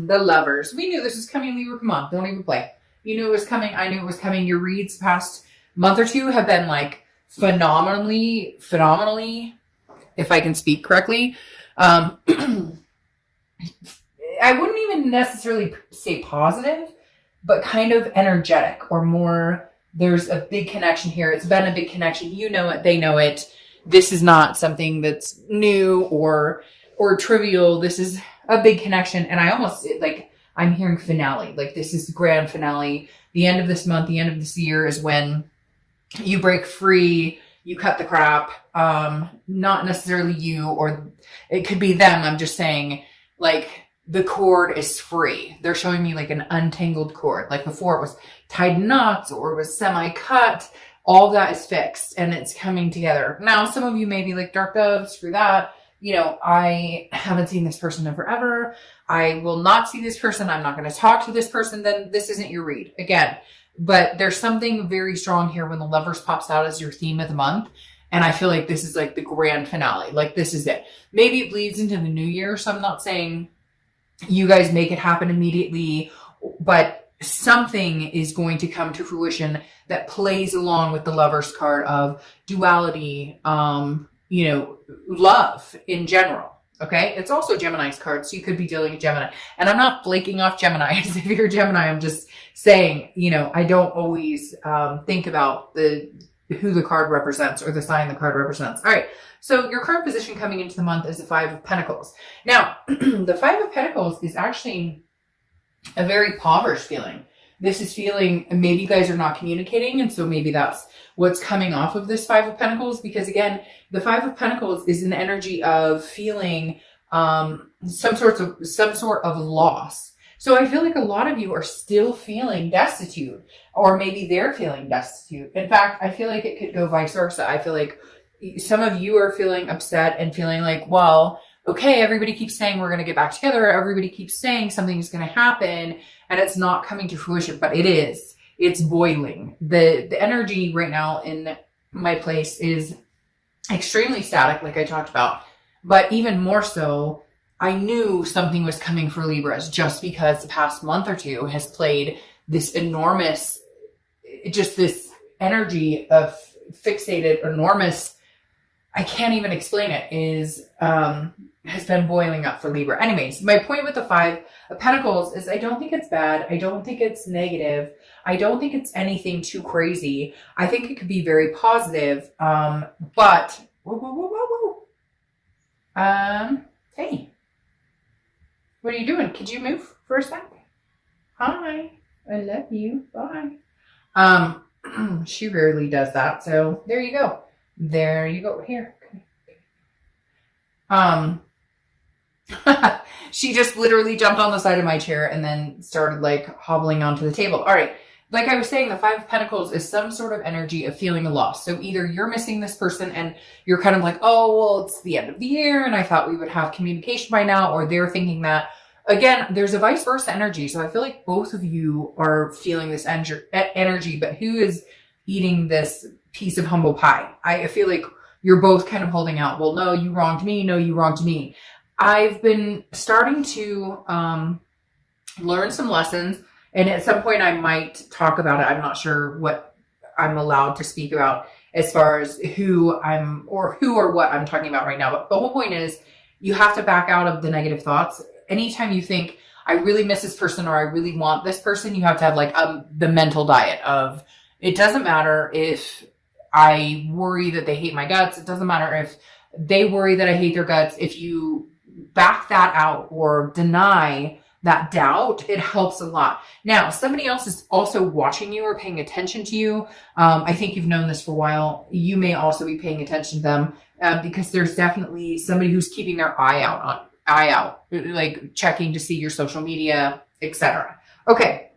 the Lovers. We knew this was coming, Libra. Come on, don't even play. You knew it was coming. I knew it was coming. Your reads past month or two have been like phenomenally, if I can speak correctly. I wouldn't even necessarily say positive, but kind of energetic or more. There's a big connection here. It's been a big connection. You know it. They know it. This is not something that's new or trivial. This is a big connection. And I almost like, I'm hearing finale. Like this is the grand finale. The end of this month, the end of this year is when you break free. You cut the crap. Not necessarily you, or it could be them. I'm just saying like the cord is free. They're showing me like an untangled cord. Like before it was tied in knots or it was semi-cut. All that is fixed and it's coming together. Now, some of you may be like, Dark Dove, screw that. You know, I haven't seen this person in forever. I will not see this person. I'm not going to talk to this person. Then this isn't your read again. But there's something very strong here when the Lovers pops out as your theme of the month. And I feel like this is like the grand finale. Like this is it. Maybe it bleeds into the new year. So I'm not saying you guys make it happen immediately, but something is going to come to fruition that plays along with the Lovers card of duality, you know, love in general. Okay. It's also Gemini's card. So you could be dealing with Gemini, and I'm not flaking off Gemini. If you're a Gemini, I'm just saying, you know, I don't always, think about who the card represents or the sign the card represents. All right. So your current position coming into the month is the Five of Pentacles. Now, the Five of Pentacles is actually a very impoverished feeling. This is feeling maybe you guys are not communicating. And so maybe that's what's coming off of this Five of Pentacles. Because again, the Five of Pentacles is an energy of feeling some sort of loss. So I feel like a lot of you are still feeling destitute, or maybe they're feeling destitute. In fact, I feel like it could go vice versa. I feel like some of you are feeling upset and feeling like, well, okay, everybody keeps saying we're going to get back together. Everybody keeps saying something's going to happen and it's not coming to fruition, but it is. It's boiling. The energy right now in my place is extremely static, like I talked about, but even more so, I knew something was coming for Libras just because the past month or two has played this enormous, just this energy of fixated, enormous, I can't even explain it, has been boiling up for Libra. Anyways, my point with the Five of Pentacles is I don't think it's bad. I don't think it's negative. I don't think it's anything too crazy. I think it could be very positive. But, hey, what are you doing? Could you move for a sec? Hi, I love you. Bye. She rarely does that. So there you go. There you go. Here. She just literally jumped on the side of my chair and then started like hobbling onto the table. All right. Like I was saying, the Five of Pentacles is some sort of energy of feeling a loss. So either you're missing this person and you're kind of like, oh, well, it's the end of the year and I thought we would have communication by now, or they're thinking that. Again, there's a vice versa energy. So I feel like both of you are feeling this energy, but who is eating this piece of humble pie? I feel like you're both kind of holding out. Well, no, you wronged me. No, you wronged me. I've been starting to learn some lessons, and at some point I might talk about it. I'm not sure what I'm allowed to speak about as far as who or what I'm talking about right now. But the whole point is you have to back out of the negative thoughts. Anytime you think, I really miss this person or I really want this person, you have to have like the mental diet of, it doesn't matter if I worry that they hate my guts. It doesn't matter if they worry that I hate their guts. If you back that out or deny that doubt, it helps a lot. Now, somebody else is also watching you or paying attention to you. I think you've known this for a while. You may also be paying attention to them because there's definitely somebody who's keeping their eye out, like checking to see your social media, etc. Okay.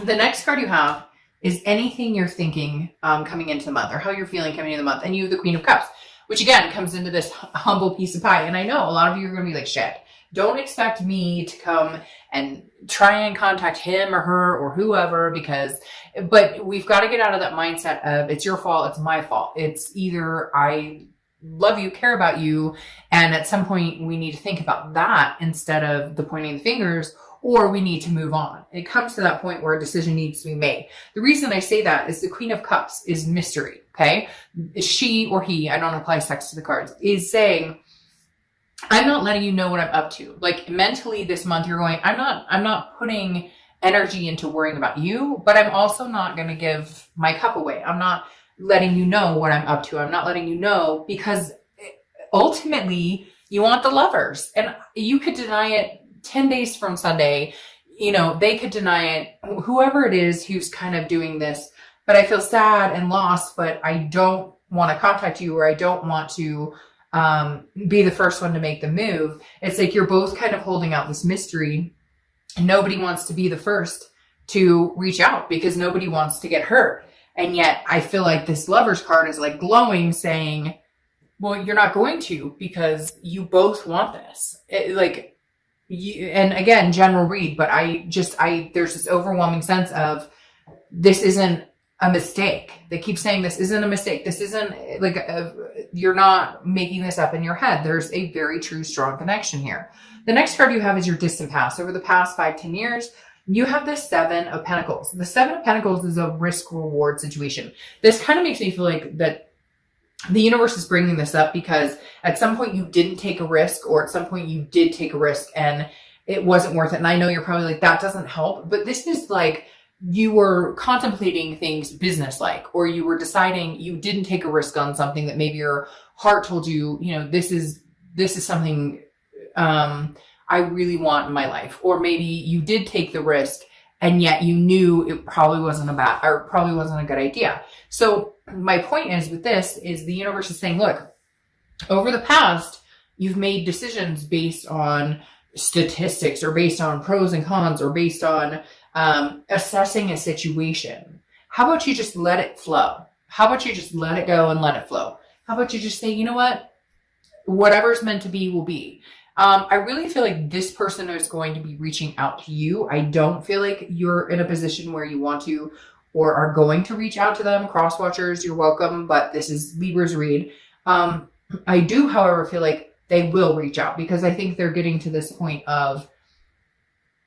The next card you have is anything you're thinking coming into the month, or how you're feeling coming into the month. And you have the Queen of Cups, which again comes into this humble piece of pie. And I know a lot of you are going to be like, shit, don't expect me to come and try and contact him or her or whoever, but we've got to get out of that mindset of it's your fault, it's my fault. It's either I love you, care about you. And at some point we need to think about that instead of the pointing the fingers, or we need to move on. It comes to that point where a decision needs to be made. The reason I say that is the Queen of Cups is mystery. Okay. She or he, I don't apply sex to the cards, is saying, I'm not letting you know what I'm up to. Like mentally this month you're going, I'm not putting energy into worrying about you, but I'm also not going to give my cup away. I'm not letting you know what I'm up to. I'm not letting you know because ultimately you want the lovers, and you could deny it 10 days from Sunday. You know, they could deny it, whoever it is who's kind of doing this, but I feel sad and lost, but I don't want to contact you, or I don't want to be the first one to make the move. It's like you're both kind of holding out this mystery, and nobody wants to be the first to reach out because nobody wants to get hurt. And yet I feel like this Lover's card is like glowing, saying, well, you're not going to, because you both want this. And again, general read, but there's this overwhelming sense of this isn't a mistake. They keep saying this isn't a mistake. This isn't you're not making this up in your head. There's a very true, strong connection here. The next card you have is your distant past. Over the past 5-10 years, you have the 7 of Pentacles. The 7 of Pentacles is a risk reward situation. This kind of makes me feel like that the universe is bringing this up because at some point you didn't take a risk, or at some point you did take a risk and it wasn't worth it. And I know you're probably like, that doesn't help, but this is like you were contemplating things business-like, or you were deciding you didn't take a risk on something that maybe your heart told you, you know, this is something I really want in my life. Or maybe you did take the risk and yet you knew it probably wasn't a good idea. So my point is with this is the universe is saying, look, over the past, you've made decisions based on statistics, or based on pros and cons, or based on assessing a situation. How about you just let it flow? How about you just let it go and let it flow? How about you just say, you know what? Whatever's meant to be will be. I really feel like this person is going to be reaching out to you. I don't feel like you're in a position where you want to or are going to reach out to them. Cross watchers, you're welcome, but this is Libra's read. I do, however, feel like they will reach out because I think they're getting to this point of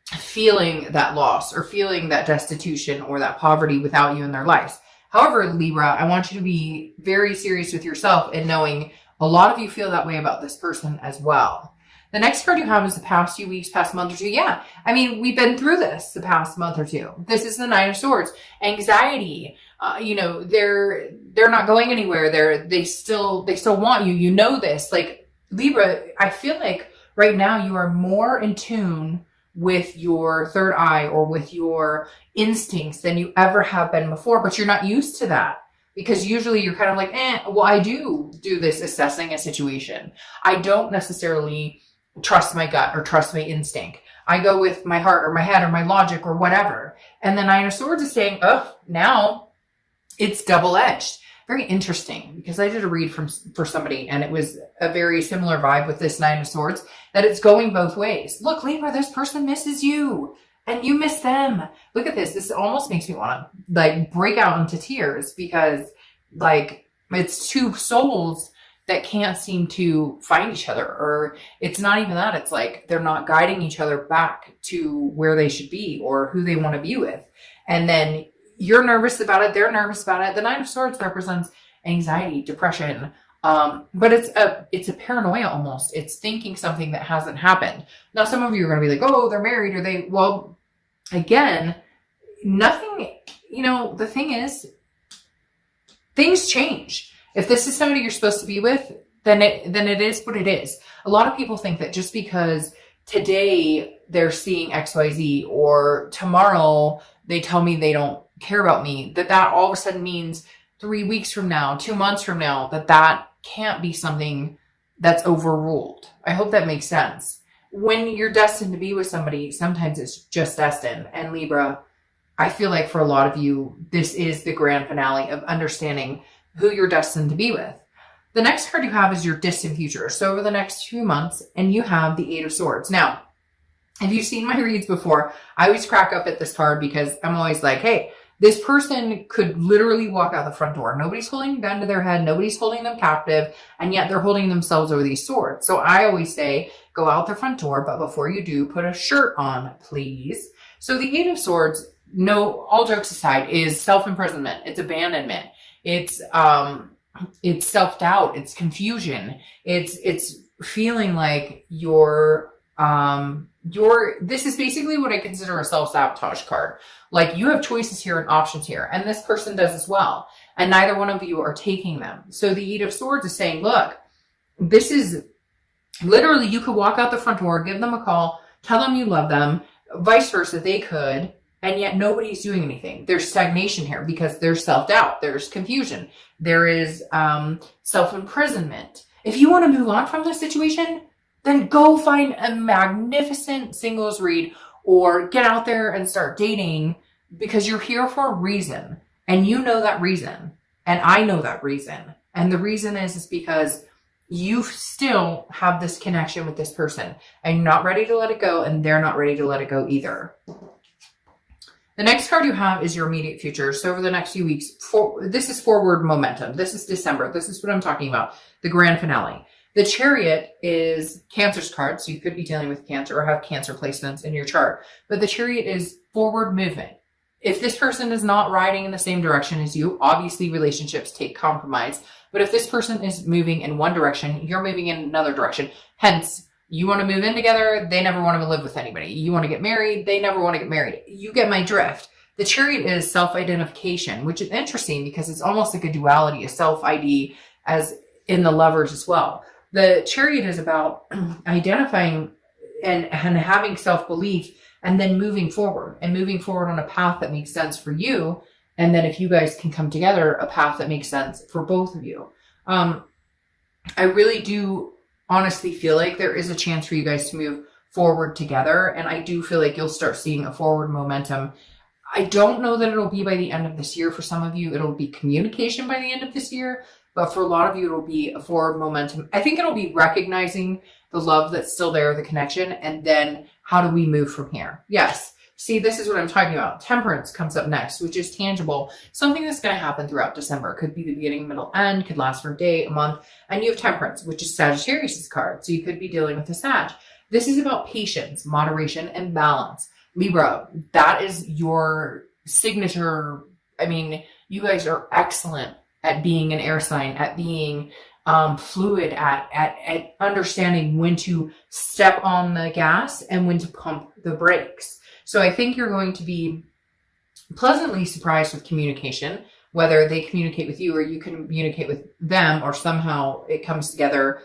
feeling that loss or feeling that destitution or that poverty without you in their lives. However, Libra, I want you to be very serious with yourself and knowing a lot of you feel that way about this person as well. The next card you have is the past few weeks, past month or two. Yeah. I mean, we've been through this the past month or two. This is the Nine of Swords. Anxiety. They're not going anywhere. They still want you. You know this. Like Libra, I feel like right now you are more in tune with your third eye or with your instincts than you ever have been before, but you're not used to that. Because usually you're kind of like, well, I do this assessing a situation. I don't necessarily trust my gut or trust my instinct. I go with my heart or my head or my logic or whatever. And the Nine of Swords is saying, oh, now it's double-edged. Very interesting, because I did a read for somebody and it was a very similar vibe with this Nine of Swords, that it's going both ways. Look, Libra, this person misses you and you miss them. Look at this. This almost makes me want to like break out into tears, because like it's two souls that can't seem to find each other. Or it's not even that. It's like they're not guiding each other back to where they should be or who they want to be with. And then you're nervous about it. They're nervous about it. The Nine of Swords represents anxiety, depression. But it's a paranoia almost. It's thinking something that hasn't happened. Now, some of you are going to be like, oh, they're married, well, again, nothing, the thing is, things change. If this is somebody you're supposed to be with, then it is what it is. A lot of people think that just because today they're seeing XYZ or tomorrow they tell me they don't care about me, that all of a sudden means 3 weeks from now, 2 months from now, that can't be something that's overruled. I hope that makes sense. When you're destined to be with somebody, sometimes it's just destined. And Libra, I feel like for a lot of you, this is the grand finale of understanding who you're destined to be with. The next card you have is your distant future. So over the next 2 months, and you have the Eight of Swords. Now, if you've seen my reads before, I always crack up at this card because I'm always like, hey, This person could literally walk out the front door. Nobody's holding a gun to their head. Nobody's holding them captive. And yet they're holding themselves over these swords. So I always say, go out the front door. But before you do, put a shirt on, please. So the Eight of Swords, no, all jokes aside, is self-imprisonment. It's abandonment. It's self-doubt. It's confusion. It's feeling like this is basically what I consider a self-sabotage card. Like, you have choices here and options here, and this person does as well. And neither one of you are taking them. So the Eight of Swords is saying, look, this is literally, you could walk out the front door, give them a call, tell them you love them, vice versa, they could, and yet nobody's doing anything. There's stagnation here because there's self-doubt, there's confusion, there is self-imprisonment. If you want to move on from this situation, then go find a magnificent singles read or get out there and start dating, because you're here for a reason. And you know that reason. And I know that reason. And the reason is because you still have this connection with this person and you're not ready to let it go, and they're not ready to let it go either. The next card you have is your immediate future. So over the next few weeks, this is forward momentum. This is December. This is what I'm talking about. The grand finale. The Chariot is Cancer's card. So you could be dealing with Cancer or have Cancer placements in your chart. But the Chariot is forward movement. If this person is not riding in the same direction as you, obviously relationships take compromise. But if this person is moving in one direction, you're moving in another direction. Hence, you want to move in together, they never want to live with anybody. You want to get married, they never want to get married. You get my drift. The Chariot is self-identification, which is interesting because it's almost like a duality, a self-ID as in the Lovers as well. The Chariot is about identifying and having self-belief and then moving forward on a path that makes sense for you. And then if you guys can come together, a path that makes sense for both of you. I really do honestly feel like there is a chance for you guys to move forward together. And I do feel like you'll start seeing a forward momentum. I don't know that it'll be by the end of this year. For some of you, it'll be communication by the end of this year. But for a lot of you, it'll be a forward momentum. I think it'll be recognizing the love that's still there, the connection, and then how do we move from here? Yes. See, this is what I'm talking about. Temperance comes up next, which is tangible. Something that's going to happen throughout December. Could be the beginning, middle, end. Could last for a day, a month. And you have Temperance, which is Sagittarius' card. So you could be dealing with a Sag. This is about patience, moderation, and balance. Libra, that is your signature. I mean, you guys are excellent at being an air sign, at being fluid, at understanding when to step on the gas and when to pump the brakes. So I think you're going to be pleasantly surprised with communication, whether they communicate with you or you communicate with them, or somehow it comes together.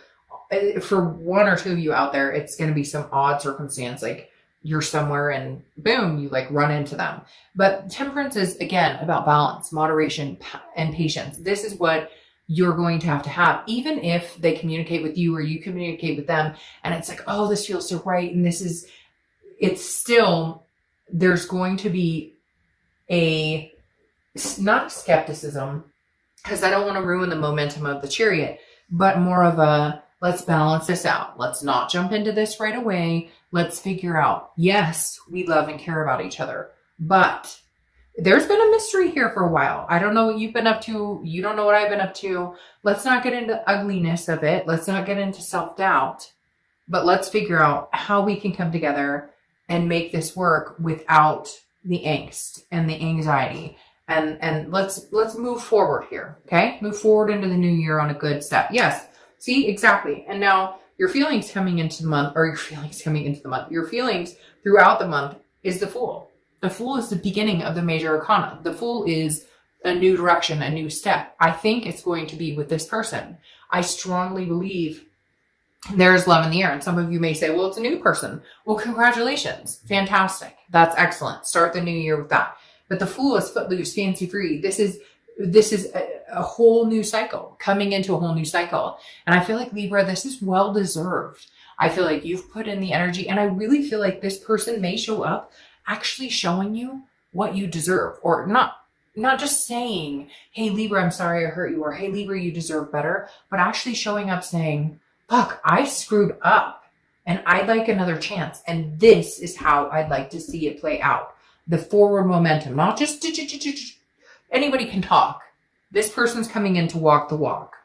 For one or two of you out there, it's going to be some odd circumstance, like you're somewhere and boom, you like run into them. But Temperance is, again, about balance, moderation, and patience. This is what you're going to have, even if they communicate with you or you communicate with them. And it's like, oh, this feels so right. And it's still, there's going to be not skepticism, because I don't want to ruin the momentum of the Chariot, but more of a, let's balance this out. Let's not jump into this right away. Let's figure out, yes, we love and care about each other, but there's been a mystery here for a while. I don't know what you've been up to. You don't know what I've been up to. Let's not get into ugliness of it. Let's not get into self-doubt, but let's figure out how we can come together and make this work without the angst and the anxiety. And let's move forward here. Okay. Move forward into the new year on a good step. Yes. See, exactly. And now your feelings coming into the month, your feelings throughout the month is the Fool. The Fool is the beginning of the major arcana. The Fool is a new direction, a new step. I think it's going to be with this person. I strongly believe there's love in the air. And some of you may say, well, it's a new person. Well, congratulations. Fantastic. That's excellent. Start the new year with that. But the Fool is footloose, fancy free. This is a whole new cycle, coming into a whole new cycle. And I feel like, Libra, this is well deserved. I feel like you've put in the energy, and I really feel like this person may show up actually showing you what you deserve, or not just saying, hey, Libra, I'm sorry I hurt you, or hey, Libra, you deserve better, but actually showing up saying, fuck, I screwed up and I'd like another chance. And this is how I'd like to see it play out. the forward momentum, not just anybody can talk. This person's coming in to walk the walk.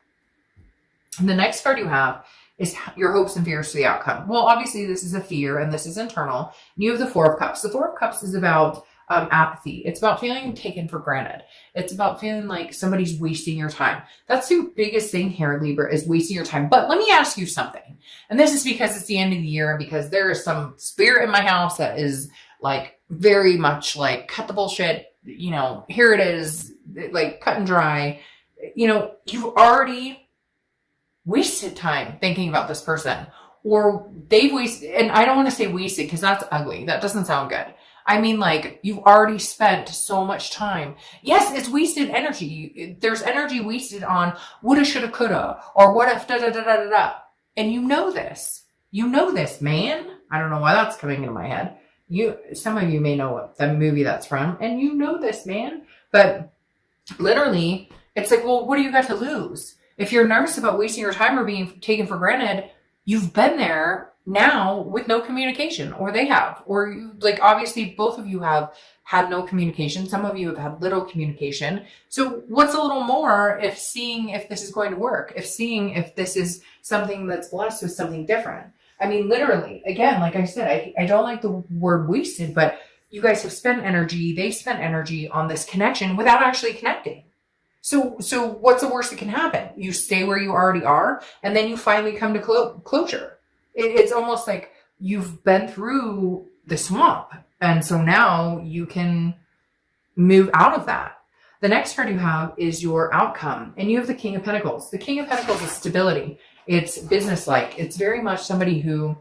And the next card you have is your hopes and fears for the outcome. Well, obviously this is a fear and this is internal. You have the Four of Cups. The Four of Cups is about apathy. It's about feeling taken for granted. It's about feeling like somebody's wasting your time. That's the biggest thing here, Libra, is wasting your time. But let me ask you something. And this is because it's the end of the year and because there is some spirit in my house that is like very much like, cut the bullshit. You know, here it is, like cut and dry. You know, you've already wasted time thinking about this person, or they've wasted, and I don't want to say wasted because that's ugly. That doesn't sound good. I mean, like, you've already spent so much time. Yes, it's wasted energy. There's energy wasted on woulda, shoulda, coulda, or what if, da, da, da, da, da, da. And you know this. You know this, man. I don't know why that's coming into my head. Some of you may know what the movie that's from, and you know this, man. But literally, it's like, well, what do you got to lose? If you're nervous about wasting your time or being taken for granted, you've been there now with no communication, or they have, or you, like, obviously both of you have had no communication. Some of you have had little communication. So what's a little more if seeing if this is going to work, if seeing if this is something that's blessed with something different? I mean, literally, again, like I said, I don't like the word wasted, but you guys have spent energy, they spent energy on this connection without actually connecting. So what's the worst that can happen? You stay where you already are, and then you finally come to closure. It's almost like you've been through the swamp, and so now you can move out of that. The next card you have is your outcome, and you have the King of Pentacles. The King of Pentacles is stability. It's business-like. It's very much somebody who